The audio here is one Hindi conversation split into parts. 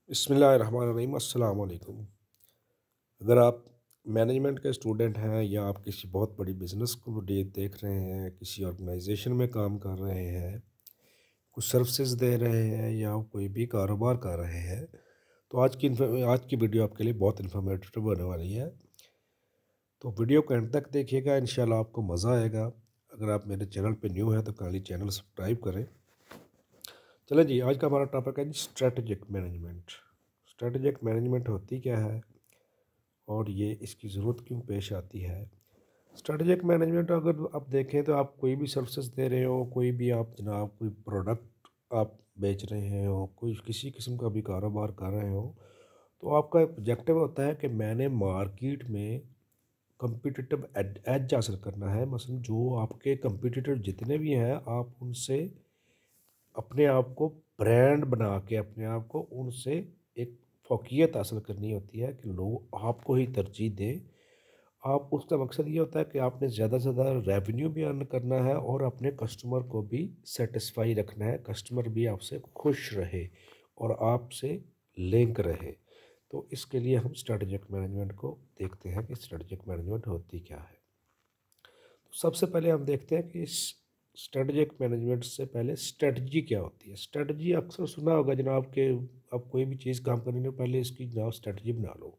बिस्मिल्लाहिर्रहमानिर्रहीम अस्सलाम वालेकुम। अगर आप मैनेजमेंट के स्टूडेंट हैं या आप किसी बहुत बड़ी बिज़नेस को देख रहे हैं, किसी ऑर्गेनाइजेशन में काम कर रहे हैं, कुछ सर्विसेज दे रहे हैं या कोई भी कारोबार कर रहे हैं, तो आज की वीडियो आपके लिए बहुत इन्फॉर्मेटिव होने वाली है। तो वीडियो को एंड तक देखिएगा, इंशाल्लाह आपको मज़ा आएगा। अगर आप मेरे चैनल पे न्यू हैं तो काइंडली चैनल सब्सक्राइब करें। चलें जी, आज का हमारा टॉपिक है जी स्ट्रेटजिक मैनेजमेंट। स्ट्रेटजिक मैनेजमेंट होती क्या है और ये इसकी ज़रूरत क्यों पेश आती है। स्ट्रेटजिक मैनेजमेंट अगर आप देखें तो आप कोई भी सर्विसेज दे रहे हो, कोई भी आप जनाब कोई प्रोडक्ट आप बेच रहे हो, कोई किसी किस्म का भी कारोबार कर रहे हो, तो आपका ऑब्जेक्टिव होता है कि मैंने मार्केट में कम्पिटिटिव एज हासिल करना है। मसलन जो आपके कम्पिटिटर जितने भी हैं, आप उनसे अपने आप को ब्रांड बना के अपने आप को उनसे एक फ़ोकियत हासिल करनी होती है कि लोग आपको ही तरजीह दें। आप उसका मकसद ये होता है कि आपने ज़्यादा से ज़्यादा रेवेन्यू भी अर्न करना है और अपने कस्टमर को भी सेटिस्फाई रखना है, कस्टमर भी आपसे खुश रहे और आपसे लिंक रहे। तो इसके लिए हम स्ट्रेटजिक मैनेजमेंट को देखते हैं कि स्ट्रेटजिक मैनेजमेंट होती क्या है। तो सबसे पहले हम देखते हैं कि इस स्ट्रेटजिक मैनेजमेंट से पहले स्ट्रेटजी क्या होती है। स्ट्रेटजी अक्सर सुना होगा जनाब कि आप कोई भी चीज़ काम करने से पहले इसकी जनाब स्ट्रेटजी बना लो।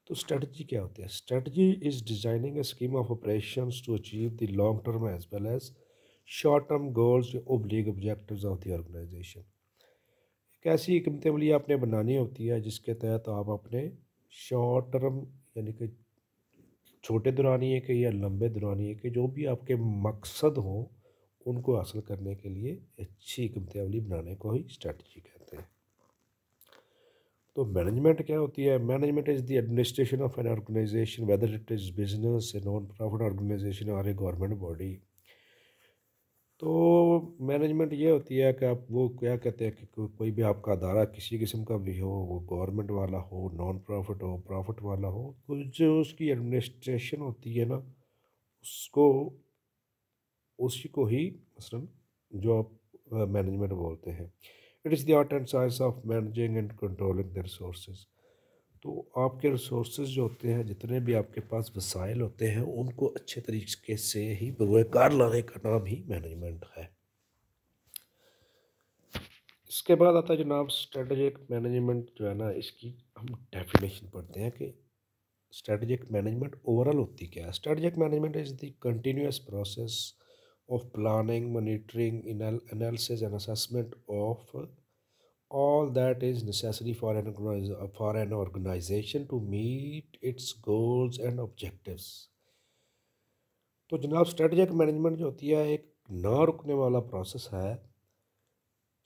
तो स्ट्रेटजी क्या होती है? Strategy is designing a scheme of operations to achieve the long term as well as short term goals oblique objectives of the organisation. एक ऐसी हिकमत अमली आपने बनानी होती है जिसके तहत आप अपने शॉर्ट टर्म यानी कि छोटे दुरानिए के या लंबे दुरानिए के जो भी आपके मकसद हों, उनको हासिल करने के लिए अच्छी हिकमत अमली बनाने को ही स्ट्रेटजी कहते हैं। तो मैनेजमेंट क्या होती है? Management is the administration of an organisation whether it is business, a non profit organisation or a government body. तो मैनेजमेंट ये होती है कि आप वो क्या कहते हैं कि कोई भी आपका अदारा किसी किस्म का भी हो, वो गवर्नमेंट वाला हो, नॉन प्रॉफिट हो, प्रॉफिट वाला हो, तो जो उसकी एडमिनिस्ट्रेशन होती है ना, उसको उसी को ही मसलन जो आप मैनेजमेंट बोलते हैं। It is the art and science of managing and controlling the resources. तो आपके रिसोर्सेज जो होते हैं, जितने भी आपके पास वसाइल होते हैं, उनको अच्छे तरीके से ही बरूए कार लाने का नाम ही मैनेजमेंट है। इसके बाद आता है जनाब स्ट्रेटजिक मैनेजमेंट जो है ना, इसकी हम डेफिनेशन पढ़ते हैं कि स्ट्रेटजिक मैनेजमेंट ओवरऑल होती क्या है। Strategic management is the continuous process of planning, monitoring, analysis and assessment of all that is necessary for an organization to meet its goals and objectives। तो जनाब स्ट्रेटजिक मैनेजमेंट जो होती है एक ना रुकने वाला प्रोसेस है,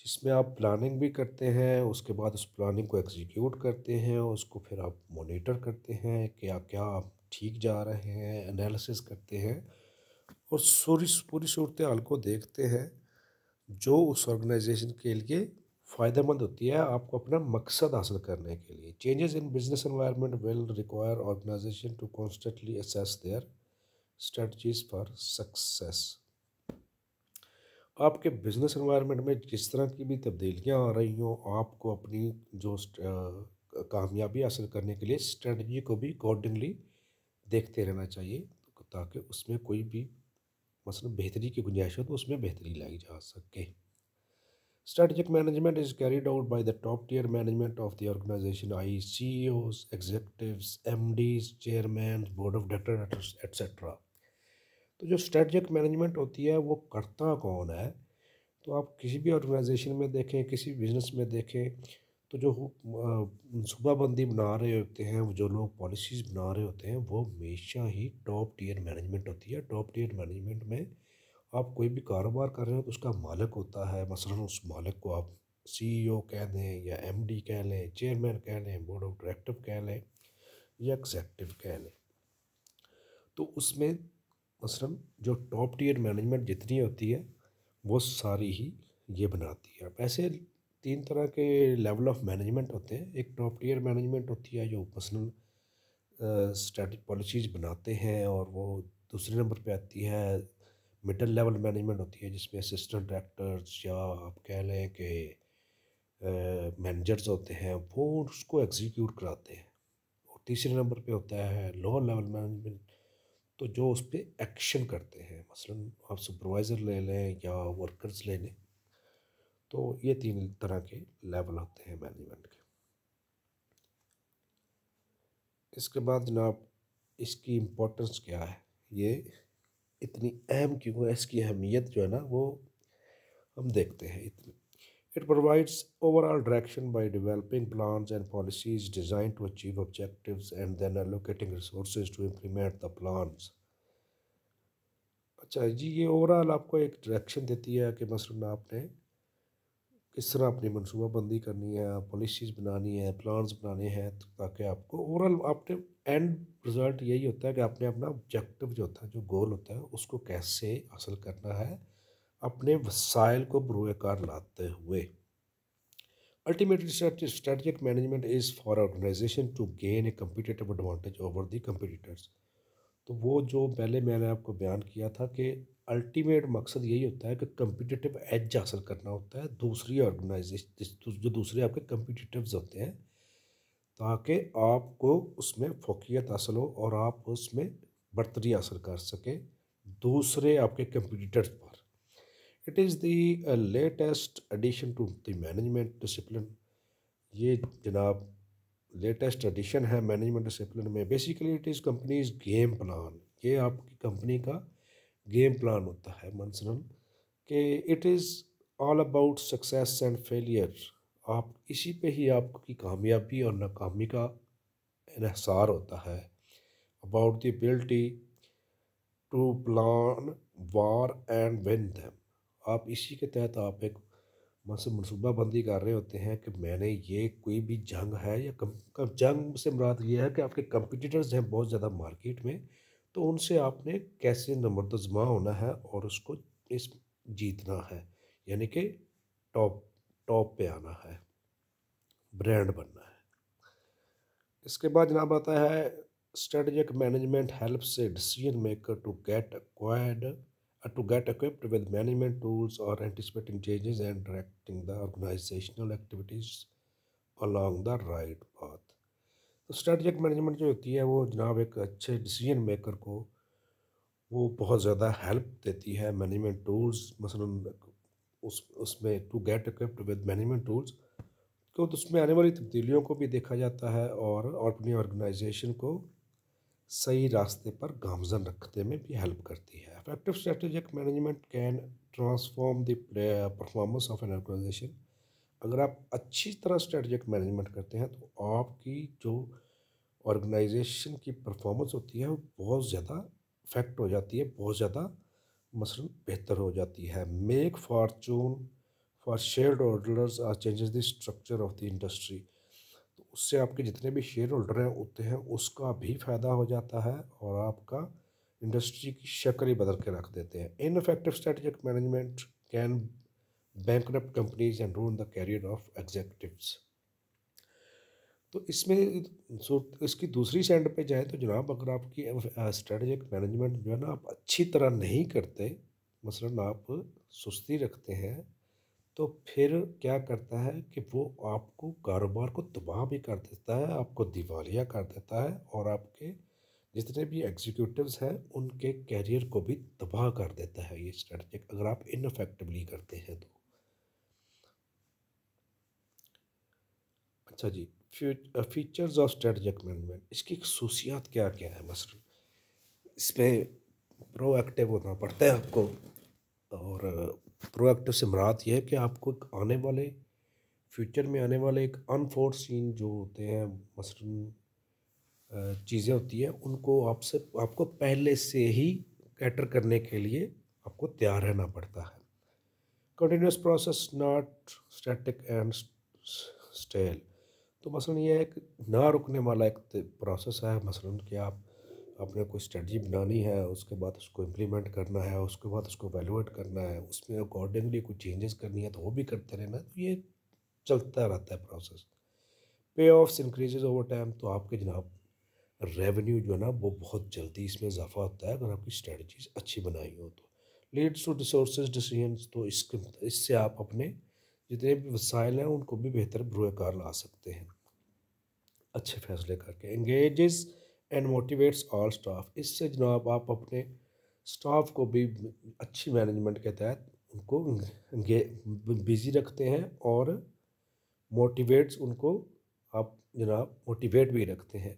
जिसमें आप प्लानिंग भी करते हैं, उसके बाद उस प्लानिंग को एग्जीक्यूट करते हैं, उसको फिर आप मॉनिटर करते हैं क्या क्या आप ठीक जा रहे हैं, एनालिसिस करते हैं और पूरी सूरत हाल को देखते हैं जो उस ऑर्गेनाइजेशन के लिए फ़ायदेमंद होती है आपको अपना मकसद हासिल करने के लिए। Changes in business environment will require organisation to constantly assess their strategies for success. आपके बिजनेस एनवायरनमेंट में जिस तरह की भी तब्दीलियां आ रही हों, आपको अपनी जो कामयाबी हासिल करने के लिए स्ट्रेटजी को भी अकॉर्डिंगली देखते रहना चाहिए, ताकि उसमें कोई भी मसलन बेहतरी की गुंजाइश हो तो उसमें बेहतरी लाई जा सके। Strategic management is carried out by the top tier management of the organization, i.e. CEOs, executives, MDs, chairmen, board of directors, etc. तो जो स्ट्रेटजिक मैनेजमेंट होती है वो करता कौन है? तो आप किसी भी ऑर्गेनाइजेशन में देखें, किसी बिजनेस में देखें, तो जो सूबाबंदी बना रहे होते हैं, जो लोग पॉलिसीज़ बना रहे होते हैं, वो हमेशा ही टॉप टियर मैनेजमेंट होती है। टॉप टियर मैनेजमेंट में आप कोई भी कारोबार कर रहे हो तो उसका मालिक होता है। मसलन उस मालिक को आप सीईओ कह दें या एमडी कह लें, चेयरमैन कह लें, बोर्ड ऑफ डायरेक्टर कह लें या एग्जेक्टिव कह लें। तो उसमें मसलन जो टॉप टियर मैनेजमेंट जितनी होती है वो सारी ही ये बनाती है। वैसे तीन तरह के लेवल ऑफ मैनेजमेंट होते हैं। एक टॉप टियर मैनेजमेंट होती है जो मसलन स्ट्रेटिक पॉलिसीज़ बनाते हैं, और वो दूसरे नंबर पे आती है मिडल लेवल मैनेजमेंट होती है जिसमें असिस्टेंट डायरेक्टर्स या आप कह लें कि मैनेजर्स होते हैं वो उसको एग्जीक्यूट कराते हैं। और तीसरे नंबर पे होता है लोअर लेवल मैनेजमेंट, तो जो उस पर एक्शन करते हैं। मसलन आप सुपरवाइज़र ले लें या वर्कर्स ले लें, तो ये तीन तरह के लेवल होते हैं मैनेजमेंट के। इसके बाद जनाब इसकी इम्पोर्टेंस क्या है, ये इतनी अहम क्यों है, इसकी अहमियत जो है ना वो हम देखते हैं इतनी। It provides overall direction by developing plans and policies designed to achieve objectives and then allocating resources to implement the plans। अच्छा जी, ये ओवरऑल आपको एक डायरेक्शन देती है कि मसलन आपने किस तरह अपनी मनसूबाबंदी करनी है, पॉलिसीज़ बनानी है, प्लान्स बनाने हैं, तो ताकि आपको ओवरऑल आपने एंड रिज़ल्ट यही होता है कि आपने अपना ऑब्जेक्टिव जो होता है, जो गोल होता है, उसको कैसे हासिल करना है अपने वसाइल को बरूए-कार लाते हुए। Ultimately, strategic management is for organization to gain a competitive advantage over the competitors। तो वो जो पहले मैंने आपको बयान किया था कि अल्टीमेट मकसद यही होता है कि कम्पिटिटिव एज हासिल करना होता है दूसरी ऑर्गेनाइजेशन, जो दूसरे आपके कम्पिटिटिव्स होते हैं, ताकि आपको उसमें फोकियत हासिल हो और आप उसमें बढ़तरी हासिल कर सकें दूसरे आपके कंपटीटर्स पर। It is the latest edition to the management discipline. ये जनाब लेटेस्ट एडिशन है मैनेजमेंट डिसिप्लिन में। Basically it is companies game plan. ये आपकी कंपनी का गेम प्लान होता है मसलन कि it is all about success and failure. आप इसी पे ही आपकी कामयाबी और नाकामी का इन्हिसार होता है। About the ability to plan war and win them. आप इसी के तहत आप एक मनसूबाबंदी कर रहे होते हैं कि मैंने ये कोई भी जंग है या जंग से मुराद ये है कि आपके कंपटीटर्स हैं बहुत ज़्यादा मार्केट में, तो उनसे आपने कैसे नमरदज़मा होना है और उसको इस जीतना है, यानी कि टॉप टॉप पे आना है, ब्रांड बनना है। इसके बाद जनाब आता है strategic management helps a decision maker to get equipped with management tools or anticipating changes and directing the organizational activities along the right path। तो स्ट्रेटजिक मैनेजमेंट जो होती है वो जनाब एक अच्छे डिसीजन मेकर को वो बहुत ज़्यादा हेल्प देती है। मैनेजमेंट टूल्स मसलन उसमें to get equipped with management tools, तो उसमें आने वाली तब्दीलियों को भी देखा जाता है और अपनी ऑर्गेनाइजेशन को सही रास्ते पर गामजन रखने में भी हेल्प करती है। Effective strategic management can transform the performance of an organisation. अगर आप अच्छी तरह स्ट्रेटेजिक मैनेजमेंट करते हैं तो आपकी जो ऑर्गेनाइजेशन की परफॉर्मेंस होती है वो बहुत ज़्यादा इफेक्ट हो जाती है, बहुत ज़्यादा मसलन बेहतर हो जाती है। Make fortune for shareholders or changes the structure of the industry. तो उससे आपके जितने भी शेयर होल्डर हैं होते हैं उसका भी फ़ायदा हो जाता है और आपका इंडस्ट्री की शक्ल ही बदल के रख देते हैं। Ineffective strategic management can bankrupt companies and ruin the carrier of executives. तो इसमें इसकी दूसरी साइड पे जाए तो जनाब अगर आपकी स्ट्रेटेजिक मैनेजमेंट जो है ना आप अच्छी तरह नहीं करते, मसलन आप सुस्ती रखते हैं, तो फिर क्या करता है कि वो आपको कारोबार को तबाह भी कर देता है, आपको दिवालिया कर देता है और आपके जितने भी एग्जीक्यूटिव्स हैं उनके कैरियर को भी तबाह कर देता है ये स्ट्रेटजिक, अगर आप इनफेक्टिवली करते हैं तो। अच्छा जी, फीचर्स ऑफ स्ट्रेटजिक मैनेजमेंट, इसकी खसूसियात क्या क्या है। मसलन इसमें प्रोएक्टिव होना पड़ता है आपको, और प्रोएक्टिव से मुराद ये है कि आपको आने वाले फ्यूचर में आने वाले एक अनफोर्सीन जो होते हैं मसलन चीज़ें होती हैं उनको आपको पहले से ही कैटर करने के लिए आपको तैयार रहना पड़ता है। Continuous process not static and stale. तो मसलन ये एक ना रुकने वाला एक प्रोसेस है। मसलन कि आपने कोई स्ट्रेटजी बनानी है, उसके बाद उसको इम्प्लीमेंट करना है, उसके बाद उसको वैल्यूएट करना है, उसमें अकॉर्डिंगली कुछ चेंजेस करनी है तो वो भी करते रहना है, तो ये चलता रहता है प्रोसेस। पे ऑफ्स इंक्रीजेज ओवर टाइम। तो आपके जनाब रेवेन्यू जो है ना वो बहुत जल्दी इसमें इजाफा होता है अगर आपकी स्ट्रेटजीज अच्छी बनाई हो तो। Leads to resources decisions. तो इससे आप अपने जितने भी वसाइल हैं उनको भी बेहतर बरूकार ला सकते हैं अच्छे फैसले करके। Engages and motivates all staff, इससे जनाब आप अपने स्टाफ को भी अच्छी मैनेजमेंट के तहत उनको बिज़ी रखते हैं और मोटिवेट्स उनको आप जनाब मोटिवेट भी रखते हैं।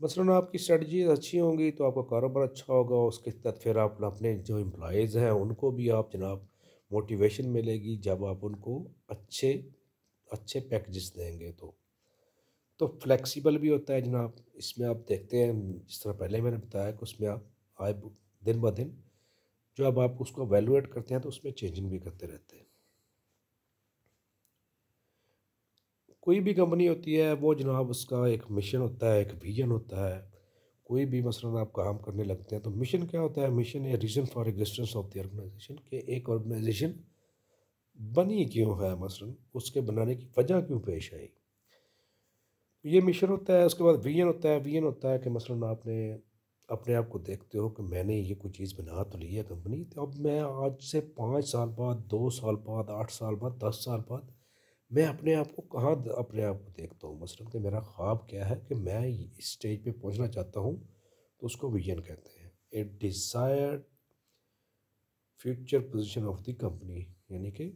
मसलन आपकी स्ट्रेटजी अच्छी होंगी तो आपका कारोबार अच्छा होगा, उसके तहत फिर आप अपने जो एम्प्लॉयज़ हैं उनको भी आप जनाब मोटिवेशन मिलेगी जब आप उनको अच्छे अच्छे पैकेजेस देंगे। तो फ्लेक्सिबल भी होता है जनाब, इसमें आप देखते हैं जिस तरह पहले मैंने बताया कि उसमें आप आए दिन ब दिन जो अब आप उसको वैल्यूएट करते हैं तो उसमें चेंजिंग भी करते रहते हैं। कोई भी कंपनी होती है वो जनाब उसका एक मिशन होता है, एक विजन होता है। कोई भी मसलन आप काम करने लगते हैं तो मिशन क्या होता है? Mission a reason for existence of the organisation, कि एक ऑर्गेनाइजेशन बनी क्यों है, मसलन उसके बनाने की वजह क्यों पेश आई। ये मिशन होता है। उसके बाद विजन होता है। विजन होता है कि मसलन आपने अपने आप को देखते हो कि मैंने ये कोई चीज़ बना तो ली है कंपनी, तो अब मैं आज से 5 साल बाद, 2 साल बाद, 8 साल बाद, 10 साल बाद मैं अपने आप को कहाँ अपने आप को देखता हूँ। मसलन कि मेरा ख्वाब क्या है कि मैं इस स्टेज पे पहुँचना चाहता हूँ, तो उसको विजन कहते हैं। A desired future position of the company, यानी कि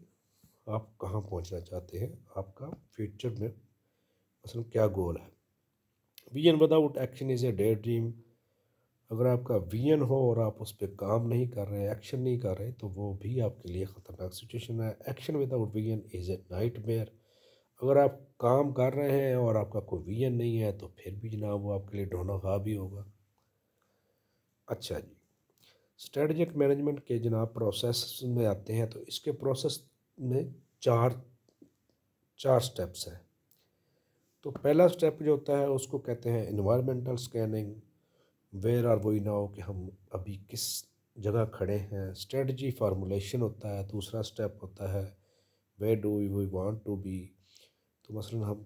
आप कहाँ पहुँचना चाहते हैं, आपका फ्यूचर में मसलन क्या गोल है। Vision without action is a day dream. अगर आपका विजन हो और आप उस पर काम नहीं कर रहे, एक्शन नहीं कर रहे, तो वो भी आपके लिए ख़तरनाक सिचुएशन है। Action without vision is a nightmare. अगर आप काम कर रहे हैं और आपका कोई विजन नहीं है तो फिर भी जनाब वो आपके लिए डोना ख्वाब ही होगा। अच्छा जी, स्ट्रेटजिक मैनेजमेंट के जनाब प्रोसेस में आते हैं तो इसके प्रोसेस में चार चार स्टेप्स हैं। तो पहला स्टेप जो होता है उसको कहते हैं environmental scanning. Where are we now, कि हम अभी किस जगह खड़े हैं। स्ट्रेटजी फार्मूलेशन होता है। दूसरा स्टेप होता है where do we want to be, तो मसलन हम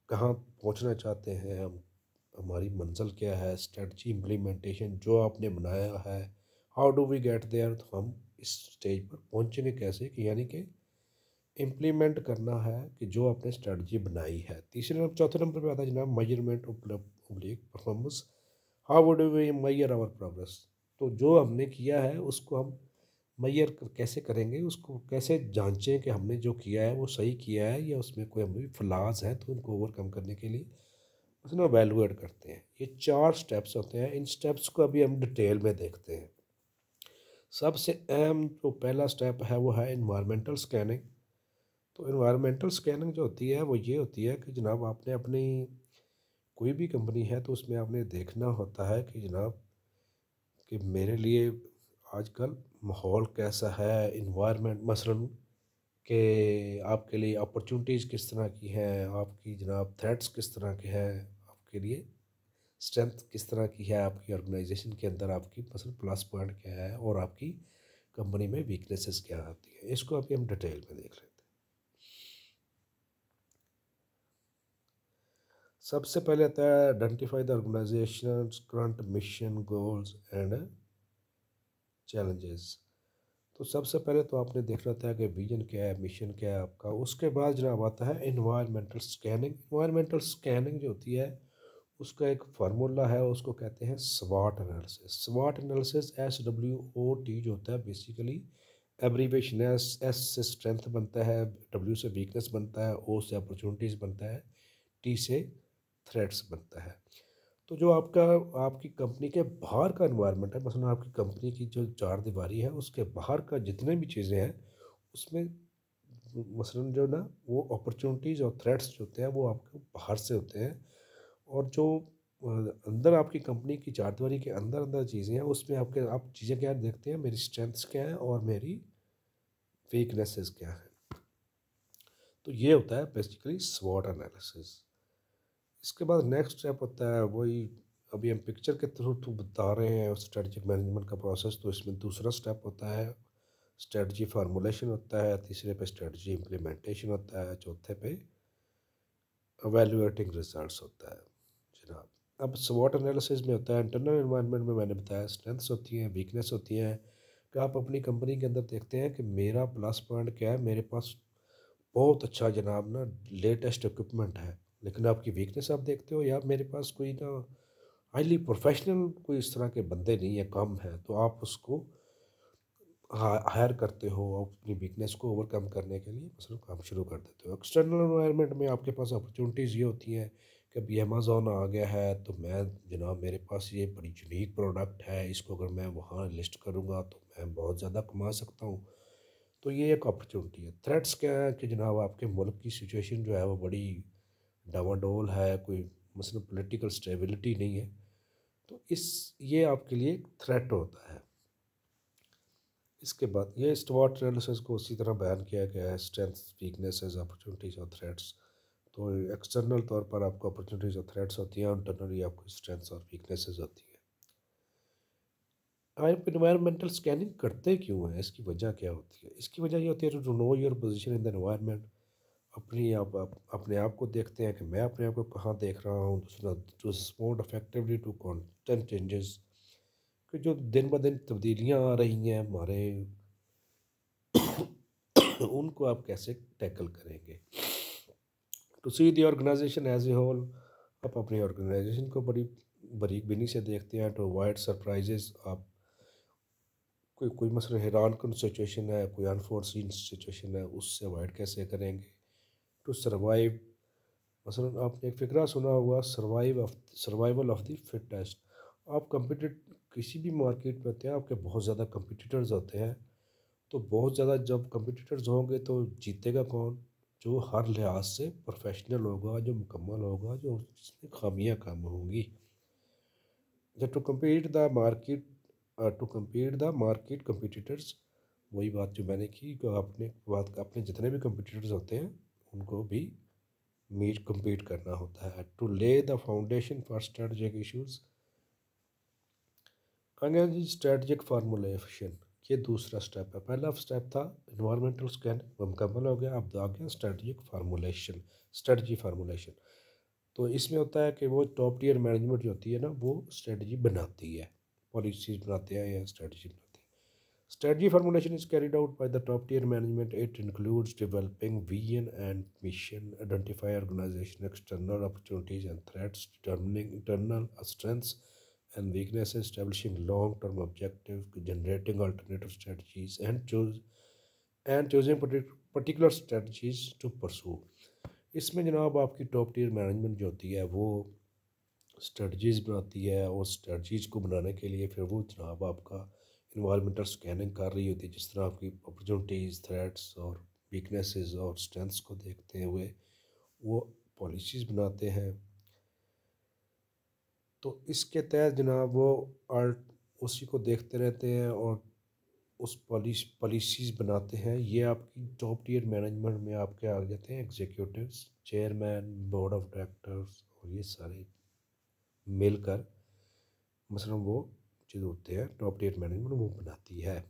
कहाँ पहुँचना चाहते हैं, हम हमारी मंजिल क्या है। स्ट्रेटजी इम्प्लीमेंटेशन, जो आपने बनाया है, how do we get there, तो हम इस स्टेज पर पहुँचेंगे कैसे, कि यानी कि इम्प्लीमेंट करना है कि जो आपने स्ट्रेटजी बनाई है। चौथे नंबर पे आता है जनाब measurement oblique performance. How would we measure our progress, तो जो हमने किया है उसको हम मैयर कैसे करेंगे, उसको कैसे जांचें कि हमने जो किया है वो सही किया है या उसमें कोई हमें फ्लाज हैं, तो उनको ओवरकम करने के लिए उसमें एवेलुएट करते हैं। ये चार स्टेप्स होते हैं। इन स्टेप्स को अभी हम डिटेल में देखते हैं। सबसे अहम जो पहला स्टेप है वो है इन्वायरमेंटल स्कैनिंग। तो इन्वायरमेंटल स्कैनिंग जो होती है वो ये होती है कि जनाब आपने अपनी कोई भी कंपनी है तो उसमें आपने देखना होता है कि जनाब कि मेरे लिए आजकल माहौल कैसा है, इन्वायरमेंट मसलन कि आपके लिए अपॉर्चुनिटीज़ किस तरह की हैं, आपकी जनाब थ्रेट्स किस तरह के हैं, आपके लिए स्ट्रेंथ किस तरह की है, आपकी ऑर्गेनाइजेशन के अंदर आपकी मसलन प्लस पॉइंट क्या है और आपकी कंपनी में वीकनेसेस क्या आती है। इसको अभी हम डिटेल में देख लेते हैं। सबसे पहले आता है identify the organisation current mission goals and challenges. तो सबसे पहले तो आपने देखना था कि विजन क्या है, मिशन क्या है आपका। उसके बाद जनाब आता है इन्वायरमेंटल स्कैनिंग। इन्वायरमेंटल स्कैनिंग जो होती है उसका एक फार्मूला है, उसको कहते हैं स्वॉट एनालिसिस। स्वॉट एनालिसिस SWOT जो होता है बेसिकली एब्रीवेशन है। एस से स्ट्रेंथ बनता है, W से वीकनेस बनता है, O से अपॉर्चुनिटीज़ बनता है, T से थ्रेट्स बनता है। तो जो आपका आपकी कंपनी के बाहर का एनवायरनमेंट है, मसलन आपकी कंपनी की जो चार दीवारी है उसके बाहर का जितने भी चीज़ें हैं उसमें मसलन जो ना वो अपॉर्चुनिटीज़ और थ्रेट्स जो होते हैं वो आपके बाहर से होते हैं। और जो अंदर आपकी कंपनी की चार दीवारी के अंदर अंदर चीज़ें हैं उसमें आपके आप चीज़ें क्या देखते हैं, मेरी स्ट्रेंथ्स क्या हैं और मेरी वीकनेसेस क्या हैं। तो ये होता है बेसिकली स्वॉट एनालिसिस। इसके बाद नेक्स्ट स्टेप होता है वही अभी हम पिक्चर के थ्रू बता रहे हैं स्ट्रेटजिक मैनेजमेंट का प्रोसेस। तो इसमें दूसरा स्टेप होता है स्ट्रेटजी फार्मूलेशन होता है, तीसरे पे स्ट्रेटजी इम्प्लीमेंटेशन होता है, चौथे पे एवेलुएटिंग रिजल्ट्स होता है जनाब। अब स्वॉट एनालिसिस में होता है इंटरनल एनवायरनमेंट में मैंने बताया स्ट्रेंथ्स होती हैं, वीकनेस होती हैं, कि आप अपनी कंपनी के अंदर देखते हैं कि मेरा प्लस पॉइंट क्या है, मेरे पास बहुत अच्छा जनाब ना लेटेस्ट इक्विपमेंट है, लेकिन आपकी वीकनेस आप देखते हो यार मेरे पास कोई ना हाईली प्रोफेशनल कोई इस तरह के बंदे नहीं है, कम है, तो आप उसको हायर करते हो अपनी वीकनेस को ओवरकम करने के लिए मसलन काम शुरू कर देते हो। एक्सटर्नल एनवायरनमेंट में आपके पास अपॉर्चुनिटीज़ ये होती हैं कि अभी अमेज़ॉन आ गया है, तो मैं जनाब मेरे पास ये बड़ी यूनिक प्रोडक्ट है, इसको अगर मैं वहाँ लिस्ट करूँगा तो मैं बहुत ज़्यादा कमा सकता हूँ। तो ये एक अपॉर्चुनिटी है। थ्रेट्स क्या है कि जनाब आपके मुल्क की सिचुएशन जो है वो बड़ी डामाडोल है, कोई मसलन पॉलिटिकल स्टेबिलिटी नहीं है, तो इस ये आपके लिए एक थ्रेट होता है। इसके बाद ये स्टुअर्ट एनालिसिस को उसी तरह बयान किया गया है, स्ट्रेंथ्स, वीकनेसेस, अपॉर्चुनिटीज़ और थ्रेट्स। तो एक्सटर्नल तौर पर आपको अपॉर्चुनिटीज़ और थ्रेट्स होती हैं, इंटरनली आपको स्ट्रेंथ्स और वीकनेसेस होती हैं। आप इन्वायरमेंटल स्कैनिंग करते क्यों हैं, इसकी वजह क्या होती है? इसकी वजह ये होती है to know your position in the environment. आप अपने आप को देखते हैं कि मैं अपने आप को कहाँ देख रहा हूँ, दूसरा to respond effectively to constant changes, कि जो दिन ब दिन तब्दीलियाँ आ रही हैं हमारे उनको आप कैसे टैकल करेंगे। To see the organisation as a whole, आप अपनी ऑर्गेनाइजेशन को बड़ी बारीक बीनी से देखते हैं। टू अवॉइड सरप्राइजेस, आप कोई कोई मसला हैरान कन सिचुएशन है, कोई अनफोर्सिन सिचुएशन है, उससे अवॉइड कैसे करेंगे। टू सर्वाइव, मसलन आपने एक फ़िक्रा सुना होगा, सर्वाइवल ऑफ द फिटेस्ट। आप कम्पिटिट किसी भी मार्केट में होते हैं, आपके बहुत ज़्यादा कंपटीटर्स होते हैं, तो बहुत ज़्यादा जब कंपटीटर्स होंगे तो जीतेगा कौन? जो हर लिहाज से प्रोफेशनल होगा, जो मुकम्मल होगा, जो जिसमें खामियां कम होंगी। जब to compete the market competitors, वही बात जो मैंने की कि अपने जितने भी कंपटीटर्स होते हैं उनको भी मीट कम्पीट करना होता है। टू ले the foundation for strategic issues, कहेंगे जी स्ट्रेटजिक फार्मूलेशन, ये दूसरा स्टेप है। पहला स्टेप था इन्वायरमेंटल स्कैन, वो मुकम्मल हो गया, अब आ गया स्ट्रेटजिक फार्मूलेशन, स्ट्रेटजी फार्मूलेशन। तो इसमें होता है कि वो टॉप टीयर मैनेजमेंट जो होती है ना, वो स्ट्रेटजी बनाती है, पॉलिसीज बनाते हैं या स्ट्रेटजी बनाते हैं। Strategy formulation is carried out by the top tier management. It includes developing vision and mission, identify organisation external opportunities and threats, determining internal strengths and weaknesses, establishing long-term objectives, generating alternative strategies, and choosing particular strategies to pursue। इसमें जनाब आपकी टॉप टीयर मैनेजमेंट जो होती है वो स्ट्रेटजीज़ बनाती है, और स्ट्रेटजीज़ को बनाने के लिए फिर वो जनाब आपका इन्वायरमेंटल स्कैनिंग कर रही होती है, जिस तरह आपकी अपॉर्चुनिटीज़, थ्रेट्स और वीकनेसेस और स्ट्रेंथ्स को देखते हुए वो पॉलिसीज़ बनाते हैं। तो इसके तहत जनाब वो आर्ट उसी को देखते रहते हैं और उस पॉलिसीज़ बनाते हैं। ये आपकी टॉप टीयर मैनेजमेंट में आपके आ जाते हैं executives, chairman, board of directors, और ये सारे मिलकर मसलन वो जो होते हैं टॉप टीयर मैनेजमेंट वो बनाती है।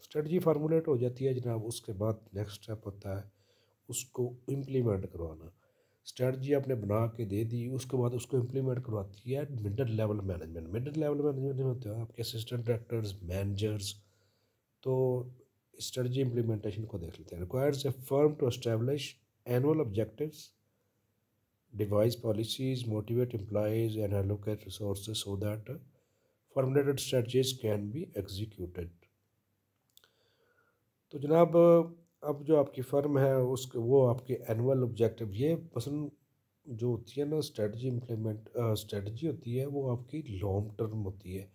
स्ट्रेटजी फार्मूलेट हो जाती है जनाब, उसके बाद नेक्स्ट स्टेप होता है उसको इम्प्लीमेंट करवाना। स्ट्रेटजी आपने बना के दे दी, उसके बाद उसको इम्प्लीमेंट करवाती है middle level management. Middle level management में होते हैं आपके असिस्टेंट डायरेक्टर्स, मैनेजर्स। तो स्ट्रेटजी इम्प्लीमेंटेशन को देख लेते हैं। Requires a firm to establish annual objectives, devise policies, motivate employees, and allocate resources so that formulated strategies can be executed। तो जनाब अब जो आपकी फर्म है उसके वो आपके एनुअल ऑब्जेक्टिव, ये पसंद जो होती है ना स्ट्रेटजी होती है वो आपकी लॉन्ग टर्म होती है,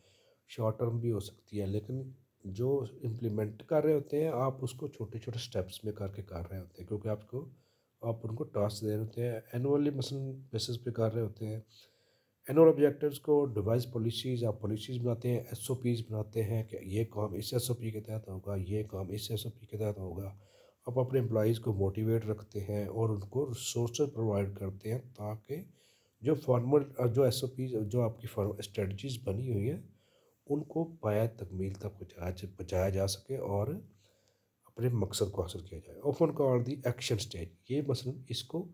शॉर्ट टर्म भी हो सकती है, लेकिन जो इम्प्लीमेंट कर रहे होते हैं आप उसको छोटे छोटे स्टेप्स में करके कर रहे होते हैं, क्योंकि आप उनको टास्क दे रहे होते हैं, एनुअली मसलन बेसिस पे कर रहे होते हैं। एनुअल ऑब्जेक्टिव्स को डिवाइस पॉलिसीज़, आप पॉलिसीज़ बनाते हैं, एसओपीज़ बनाते हैं कि ये काम इस एसओपी के तहत होगा, ये काम इस एसओपी के तहत होगा। आप अपने एम्प्लॉइज़ को मोटिवेट रखते हैं और उनको रिसोर्स प्रोवाइड करते हैं ताकि जो फॉर्मल जो एसओपीज़ जो आपकी स्ट्रेटजीज़ बनी हुई हैं उनको पाया तकमील तक पहुँचाया जा सके और अपने मकसद को हासिल किया जाए। Often called the action stage, ये मसलन इसको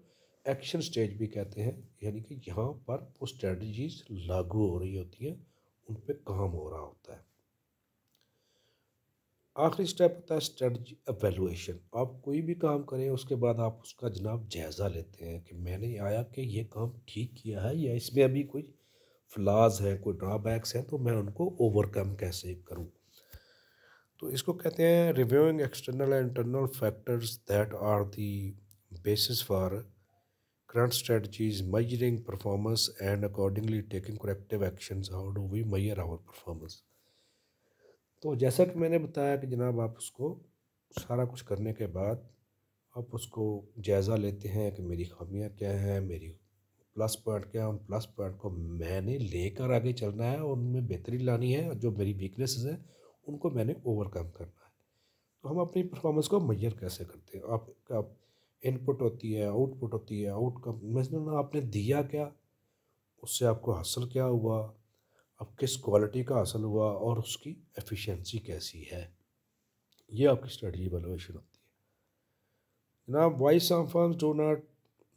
एक्शन स्टेज भी कहते हैं, यानी कि यहाँ पर वो स्ट्रेटजीज लागू हो रही होती हैं, उन पे काम हो रहा होता है। आखिरी स्टेप होता है स्ट्रेटजी एवेलुएशन। आप कोई भी काम करें उसके बाद आप उसका जनाब जायज़ा लेते हैं कि मैंने आया कि ये काम ठीक किया है या इसमें अभी कोई फ्लॉज़ हैं, कोई ड्रॉबैक्स हैं, तो मैं उनको ओवरकम कैसे करूँ। तो इसको कहते हैं reviewing external and internal factors that are the basis for current strategies, measuring performance and accordingly taking corrective actions. How do we measure our performance. तो जैसा कि मैंने बताया कि जनाब आप उसको सारा कुछ करने के बाद आप उसको जायज़ा लेते हैं कि मेरी खामियां क्या हैं, मेरी प्लस पॉइंट क्या है। उन प्लस पॉइंट को मैंने लेकर आगे चलना है और उनमें बेहतरी लानी है, और जो मेरी वीकनेसेस हैं उनको मैंने ओवरकम करना है। तो हम अपनी परफॉर्मेंस को मेजर कैसे करते हैं। आपका इनपुट होती है, आउटपुट होती है, आउटकम मतलब आपने दिया क्या, उससे आपको हासिल क्या हुआ, अब किस क्वालिटी का हासिल हुआ और उसकी एफिशिएंसी कैसी है। ये आपकी स्ट्रेटजी इवैल्यूएशन होती है। जनाब why some firms do not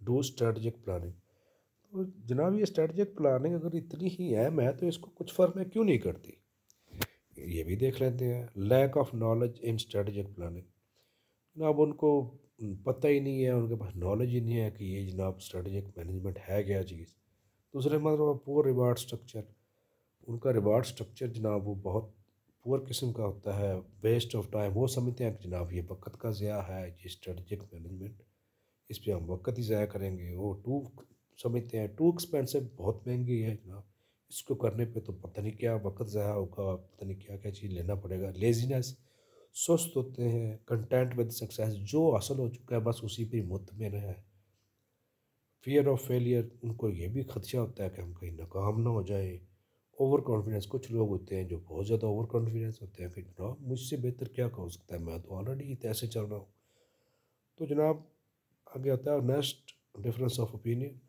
do strategic planning. तो जनाब ये स्ट्रेटजिक प्लानिंग अगर इतनी ही है, मैं तो इसको कुछ फर्में क्यों नहीं करती, ये भी देख लेते हैं। Lack of knowledge in strategic planning. जनाब उनको पता ही नहीं है, उनके पास नॉलेज ही नहीं है कि ये जनाब स्ट्रेटजिक मैनेजमेंट है क्या चीज़। दूसरे मतलब पुअर रिवार्ड स्ट्रक्चर। उनका रिवार्ड स्ट्रक्चर जनाब वो बहुत पुअर किस्म का होता है, वेस्ट ऑफ टाइम। वो समझते हैं कि जनाब ये वक्त का ज़या है, ये स्ट्रेटजिक मैनेजमेंट, इस पे हम वक्त ही ज़ाया करेंगे। वो टू समझते हैं टू एक्सपेंसिव, बहुत महंगी है जनाब, इसको करने पे तो पता नहीं क्या वक्त ज़ाया होगा, पता नहीं क्या क्या चीज़ लेना पड़ेगा। लेजीनेस, सुस्त होते हैं। कंटेंट विद सक्सेस, जो हासिल हो चुका है बस उसी पे मुतमिन है। फियर ऑफ फेलियर, उनको ये भी खदशा होता है कि हम कहीं नाकाम ना हो जाएं। ओवर कॉन्फिडेंस, कुछ लोग होते हैं जो बहुत ज़्यादा ओवर कॉन्फिडेंस होते हैं कि जनाब मुझसे बेहतर क्या हो सकता है, मैं तो ऑलरेडी ऐसे चल रहा हूँ। तो जनाब आगे आता है नेक्स्ट, डिफरेंस ऑफ ओपिनियन।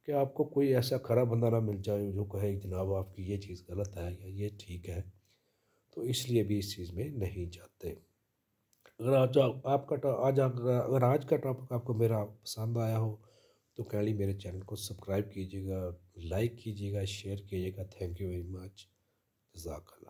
कि आपको कोई ऐसा खरा बंदा ना मिल जाए जो कहे जनाब आपकी ये चीज़ गलत है या ये ठीक है, तो इसलिए भी इस चीज़ में नहीं जाते। अगर आज आपका आज अगर आज का टॉपिक आपको मेरा पसंद आया हो तो काइंडली मेरे चैनल को सब्सक्राइब कीजिएगा, लाइक कीजिएगा, शेयर कीजिएगा। Thank you very much. जज़ाकल्लाह।